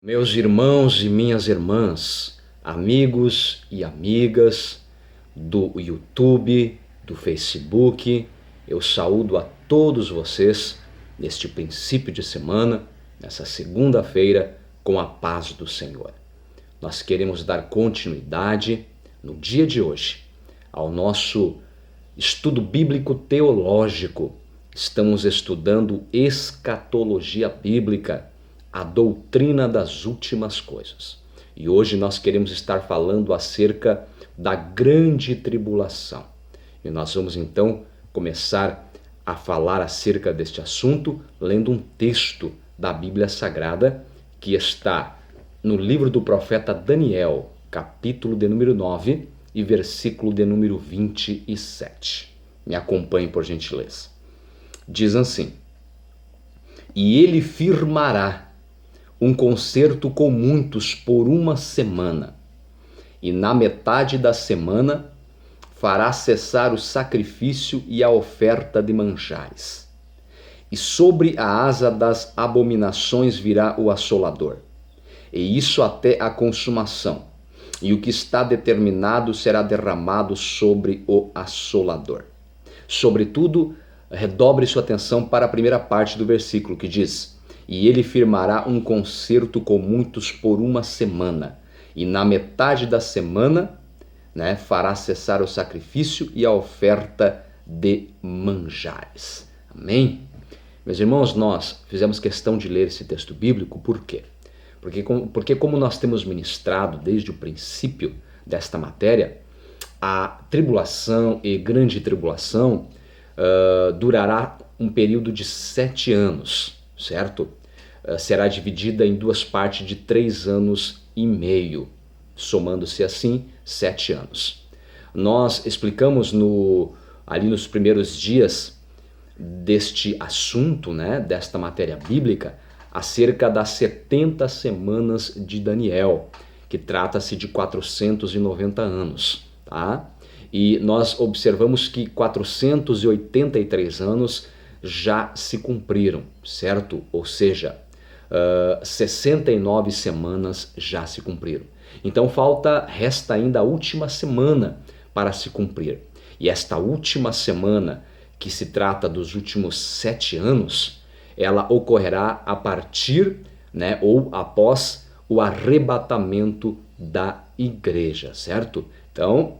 Meus irmãos e minhas irmãs, amigos e amigas do YouTube, do Facebook, eu saúdo a todos vocês neste princípio de semana, nessa segunda-feira, com a paz do Senhor. Nós queremos dar continuidade no dia de hoje ao nosso estudo bíblico teológico. Estamos estudando escatologia bíblica, a doutrina das últimas coisas. E hoje nós queremos estar falando acerca da grande tribulação. E nós vamos então começar a falar acerca deste assunto lendo um texto da Bíblia Sagrada que está no livro do profeta Daniel, capítulo de número 9 e versículo de número 27. Me acompanhe por gentileza. Diz assim: E ele firmará um concerto com muitos por uma semana, e na metade da semana fará cessar o sacrifício e a oferta de manjares. E sobre a asa das abominações virá o assolador, e isso até a consumação, e o que está determinado será derramado sobre o assolador. Sobretudo, redobre sua atenção para a primeira parte do versículo, que diz: E ele firmará um concerto com muitos por uma semana, e na metade da semana, fará cessar o sacrifício e a oferta de manjares. Amém? Meus irmãos, nós fizemos questão de ler esse texto bíblico, por quê? Porque como nós temos ministrado desde o princípio desta matéria, a tribulação e grande tribulação durará um período de 7 anos, certo? Será dividida em duas partes de 3 anos e meio, somando-se assim 7 anos. Nós explicamos ali nos primeiros dias deste assunto, desta matéria bíblica, acerca das 70 semanas de Daniel, que trata-se de 490 anos, tá? E nós observamos que 483 anos já se cumpriram, certo? Ou seja, 69 semanas já se cumpriram. Então resta ainda a última semana para se cumprir. E esta última semana, que se trata dos últimos 7 anos, ela ocorrerá a partir, ou após o arrebatamento da igreja, certo? Então,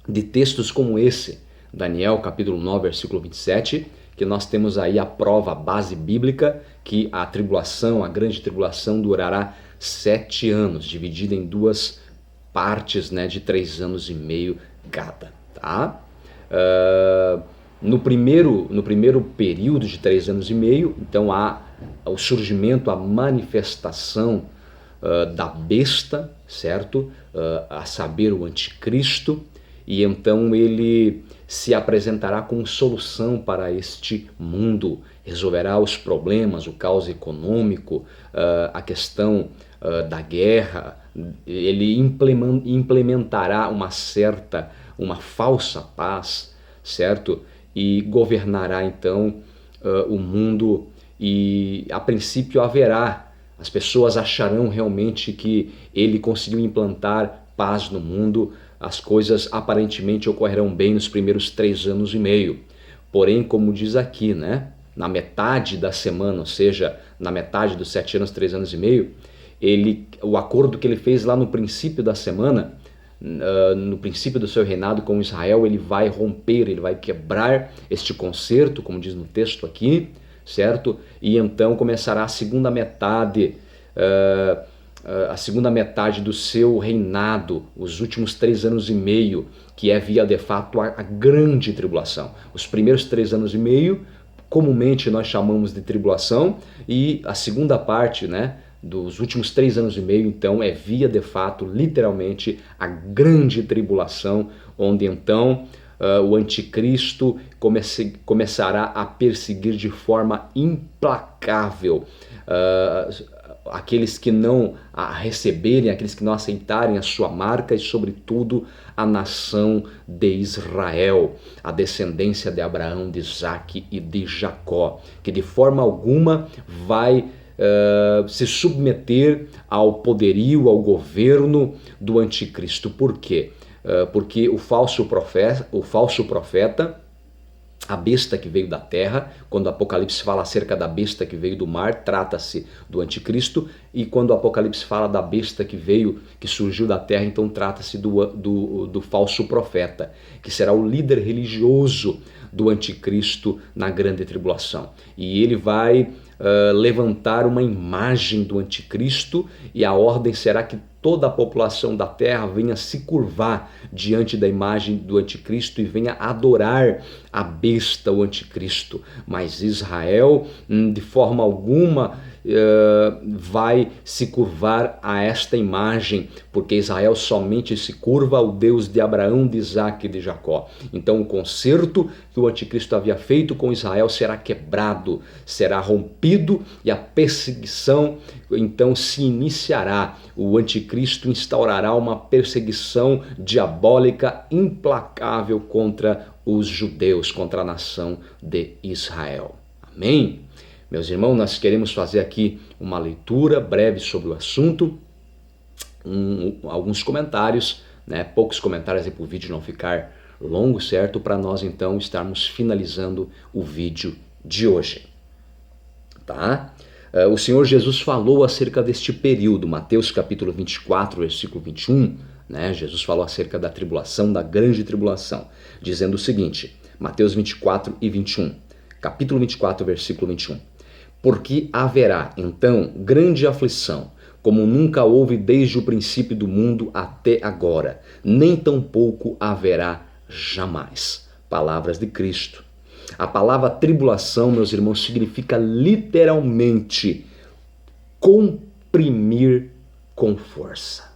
de textos como esse, Daniel capítulo 9, versículo 27, que nós temos aí a prova, a base bíblica, que a tribulação, a grande tribulação, durará 7 anos, dividida em duas partes, de 3 anos e meio cada, tá? No primeiro período de 3 anos e meio, então há o surgimento, a manifestação da besta, certo? A saber, o anticristo, e então ele se apresentará como solução para este mundo, resolverá os problemas, o caos econômico, a questão da guerra, ele implementará uma falsa paz, certo? E governará então o mundo, e a princípio as pessoas acharão realmente que ele conseguiu implantar paz no mundo. As coisas aparentemente ocorrerão bem nos primeiros 3 anos e meio. Porém, como diz aqui, na metade da semana, ou seja, na metade dos 7 anos, 3 anos e meio, o acordo que ele fez lá no princípio da semana, no princípio do seu reinado com Israel, ele vai romper, ele vai quebrar este concerto, como diz no texto aqui, certo? E então começará a segunda metade do seu reinado, os últimos 3 anos e meio, que é via de fato a grande tribulação. Os primeiros 3 anos e meio, comumente nós chamamos de tribulação, e a segunda parte, dos últimos 3 anos e meio, então, é via de fato, literalmente, a grande tribulação, onde então o anticristo começará a perseguir de forma implacável aqueles que não a receberem, aqueles que não aceitarem a sua marca, e sobretudo a nação de Israel, a descendência de Abraão, de Isaque e de Jacó, que de forma alguma vai se submeter ao poderio, ao governo do anticristo. Por quê? Porque o falso profeta, a besta que veio da terra, quando o Apocalipse fala acerca da besta que veio do mar, trata-se do anticristo, e quando o Apocalipse fala da besta que surgiu da terra, então trata-se do falso profeta, que será o líder religioso do anticristo na grande tribulação. E ele vai levantar uma imagem do anticristo, e a ordem será que toda a população da terra venha se curvar diante da imagem do anticristo e venha adorar a besta, o anticristo. Mas Israel, de forma alguma, vai se curvar a esta imagem, porque Israel somente se curva ao Deus de Abraão, de Isaque e de Jacó. Então o concerto que o anticristo havia feito com Israel será quebrado, será rompido, e a perseguição então se iniciará. O anticristo instaurará uma perseguição diabólica implacável contra os judeus, contra a nação de Israel. Amém? Meus irmãos, nós queremos fazer aqui uma leitura breve sobre o assunto, alguns comentários, né? Poucos comentários aí para o vídeo não ficar longo, certo? Para nós então estarmos finalizando o vídeo de hoje, tá? O Senhor Jesus falou acerca deste período, Mateus capítulo 24, versículo 21, né? Jesus falou acerca da tribulação, da grande tribulação, dizendo o seguinte, Mateus 24 e 21, capítulo 24, versículo 21. Porque haverá, então, grande aflição, como nunca houve desde o princípio do mundo até agora, nem tampouco haverá jamais. Palavras de Cristo. A palavra tribulação, meus irmãos, significa literalmente comprimir com força.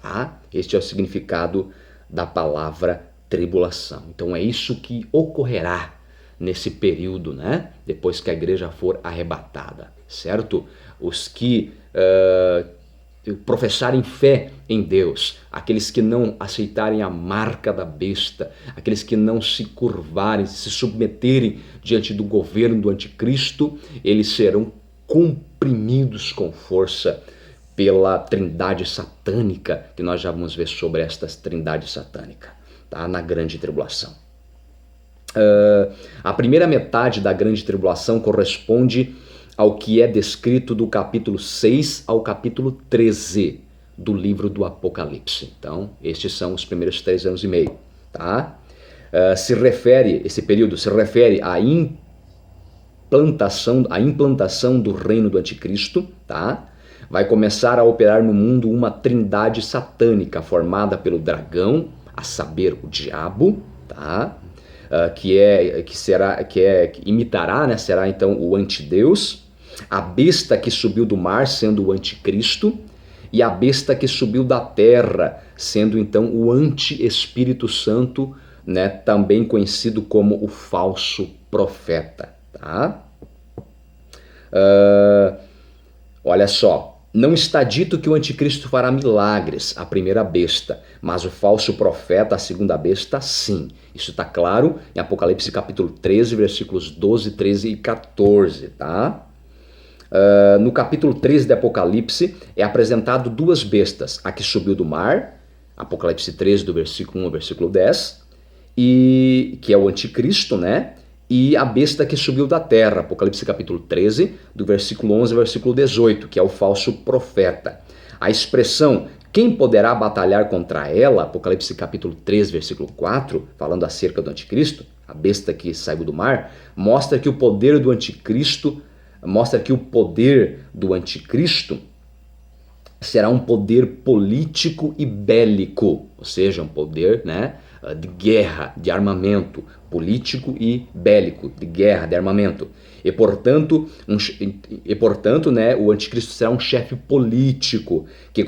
Tá? Este é o significado da palavra tribulação. Então é isso que ocorrerá nesse período, né? Depois que a igreja for arrebatada, certo? Os que professarem fé em Deus, aqueles que não aceitarem a marca da besta, aqueles que não se curvarem, se submeterem diante do governo do anticristo, eles serão comprimidos com força pela trindade satânica, que nós já vamos ver sobre esta trindade satânica, tá? Na grande tribulação. A primeira metade da grande tribulação corresponde ao que é descrito do capítulo 6 ao capítulo 13 do livro do Apocalipse. Então, estes são os primeiros 3 anos e meio, tá? Esse período se refere à implantação do reino do anticristo, tá? Vai começar a operar no mundo uma trindade satânica formada pelo dragão, a saber, o diabo, tá? Que imitará, né? Será então o antideus, a besta que subiu do mar, sendo o anticristo, e a besta que subiu da terra, sendo então o anti-Espírito Santo, né? Também conhecido como o falso profeta, tá? Olha só. Não está dito que o anticristo fará milagres, a primeira besta, mas o falso profeta, a segunda besta, sim. Isso está claro em Apocalipse capítulo 13, versículos 12, 13 e 14, tá? No capítulo 13 de Apocalipse é apresentado duas bestas, a que subiu do mar, Apocalipse 13 do versículo 1 ao versículo 10, e que é o anticristo, né? E a besta que subiu da terra, Apocalipse capítulo 13, do versículo 11 ao versículo 18, que é o falso profeta. A expressão, quem poderá batalhar contra ela, Apocalipse capítulo 13, versículo 4, falando acerca do anticristo, a besta que saiu do mar, mostra que o poder do anticristo será um poder político e bélico, ou seja, um poder, né, de guerra, de armamento, político e bélico, de guerra, de armamento. E portanto, né, o anticristo será um chefe político que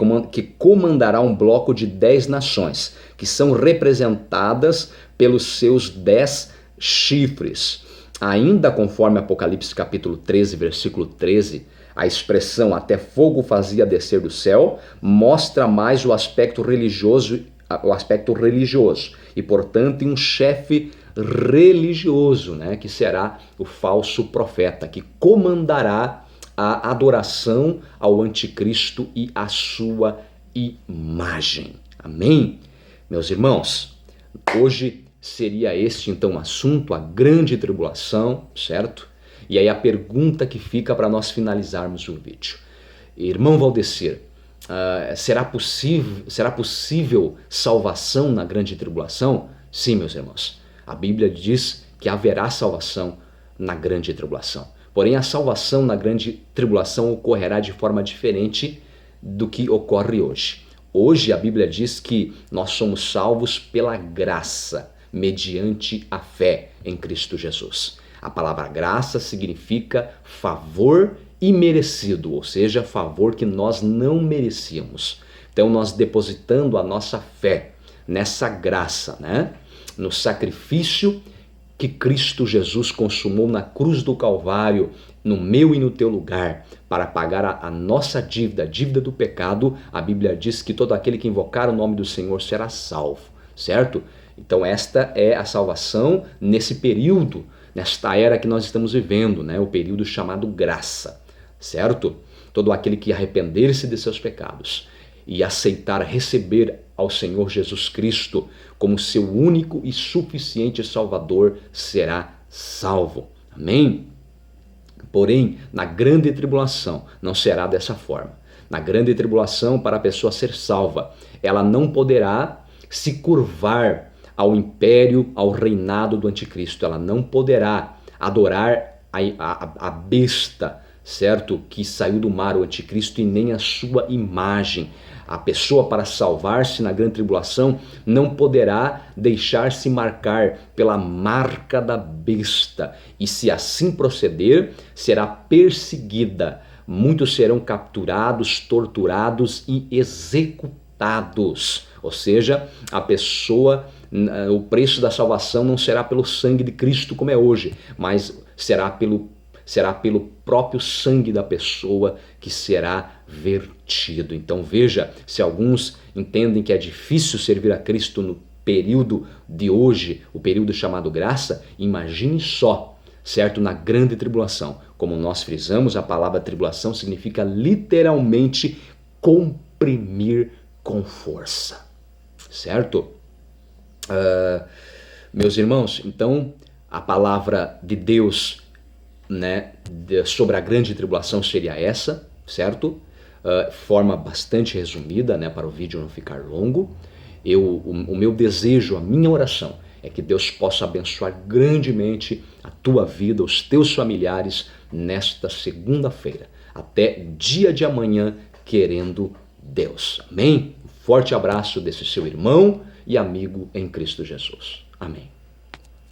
comandará um bloco de 10 nações, que são representadas pelos seus 10 chifres. Ainda conforme Apocalipse capítulo 13, versículo 13, a expressão até fogo fazia descer do céu mostra mais o aspecto religioso e, portanto, um chefe religioso, né, que será o falso profeta, que comandará a adoração ao anticristo e à sua imagem. Amém? Meus irmãos, hoje seria este então o assunto, a grande tribulação, certo? E aí a pergunta que fica para nós finalizarmos o vídeo. Irmão Valdecir, será possível salvação na grande tribulação? Sim, meus irmãos. A Bíblia diz que haverá salvação na grande tribulação. Porém, a salvação na grande tribulação ocorrerá de forma diferente do que ocorre hoje. Hoje a Bíblia diz que nós somos salvos pela graça, mediante a fé em Cristo Jesus. A palavra graça significa favor imerecido, ou seja, favor que nós não merecíamos. Então nós depositando a nossa fé nessa graça, né? No sacrifício que Cristo Jesus consumou na cruz do Calvário, no meu e no teu lugar, para pagar a nossa dívida, a dívida do pecado, a Bíblia diz que todo aquele que invocar o nome do Senhor será salvo, certo? Então esta é a salvação nesse período, nesta era que nós estamos vivendo, né? O período chamado graça, certo? Todo aquele que arrepender-se de seus pecados e aceitar receber ao Senhor Jesus Cristo como seu único e suficiente Salvador será salvo. Amém? Porém, na grande tribulação não será dessa forma. Na grande tribulação, para a pessoa ser salva, ela não poderá se curvar ao império, ao reinado do anticristo. Ela não poderá adorar a besta, certo? Que saiu do mar, o anticristo, e nem a sua imagem. A pessoa, para salvar-se na grande tribulação, não poderá deixar-se marcar pela marca da besta. E se assim proceder, será perseguida. Muitos serão capturados, torturados e executados. Ou seja, a pessoa, o preço da salvação não será pelo sangue de Cristo como é hoje, mas será pelo próprio sangue da pessoa que será vertido. Então veja, se alguns entendem que é difícil servir a Cristo no período de hoje, o período chamado graça, imagine só, certo? Na grande tribulação. Como nós frisamos, a palavra tribulação significa literalmente comprimir com força, certo? Meus irmãos, então a palavra de Deus, né, sobre a grande tribulação seria essa, certo? Forma bastante resumida, né, para o vídeo não ficar longo. O meu desejo, a minha oração é que Deus possa abençoar grandemente a tua vida, os teus familiares nesta segunda-feira, até dia de amanhã, querendo Deus. Amém? Um forte abraço desse seu irmão e amigo em Cristo Jesus. Amém.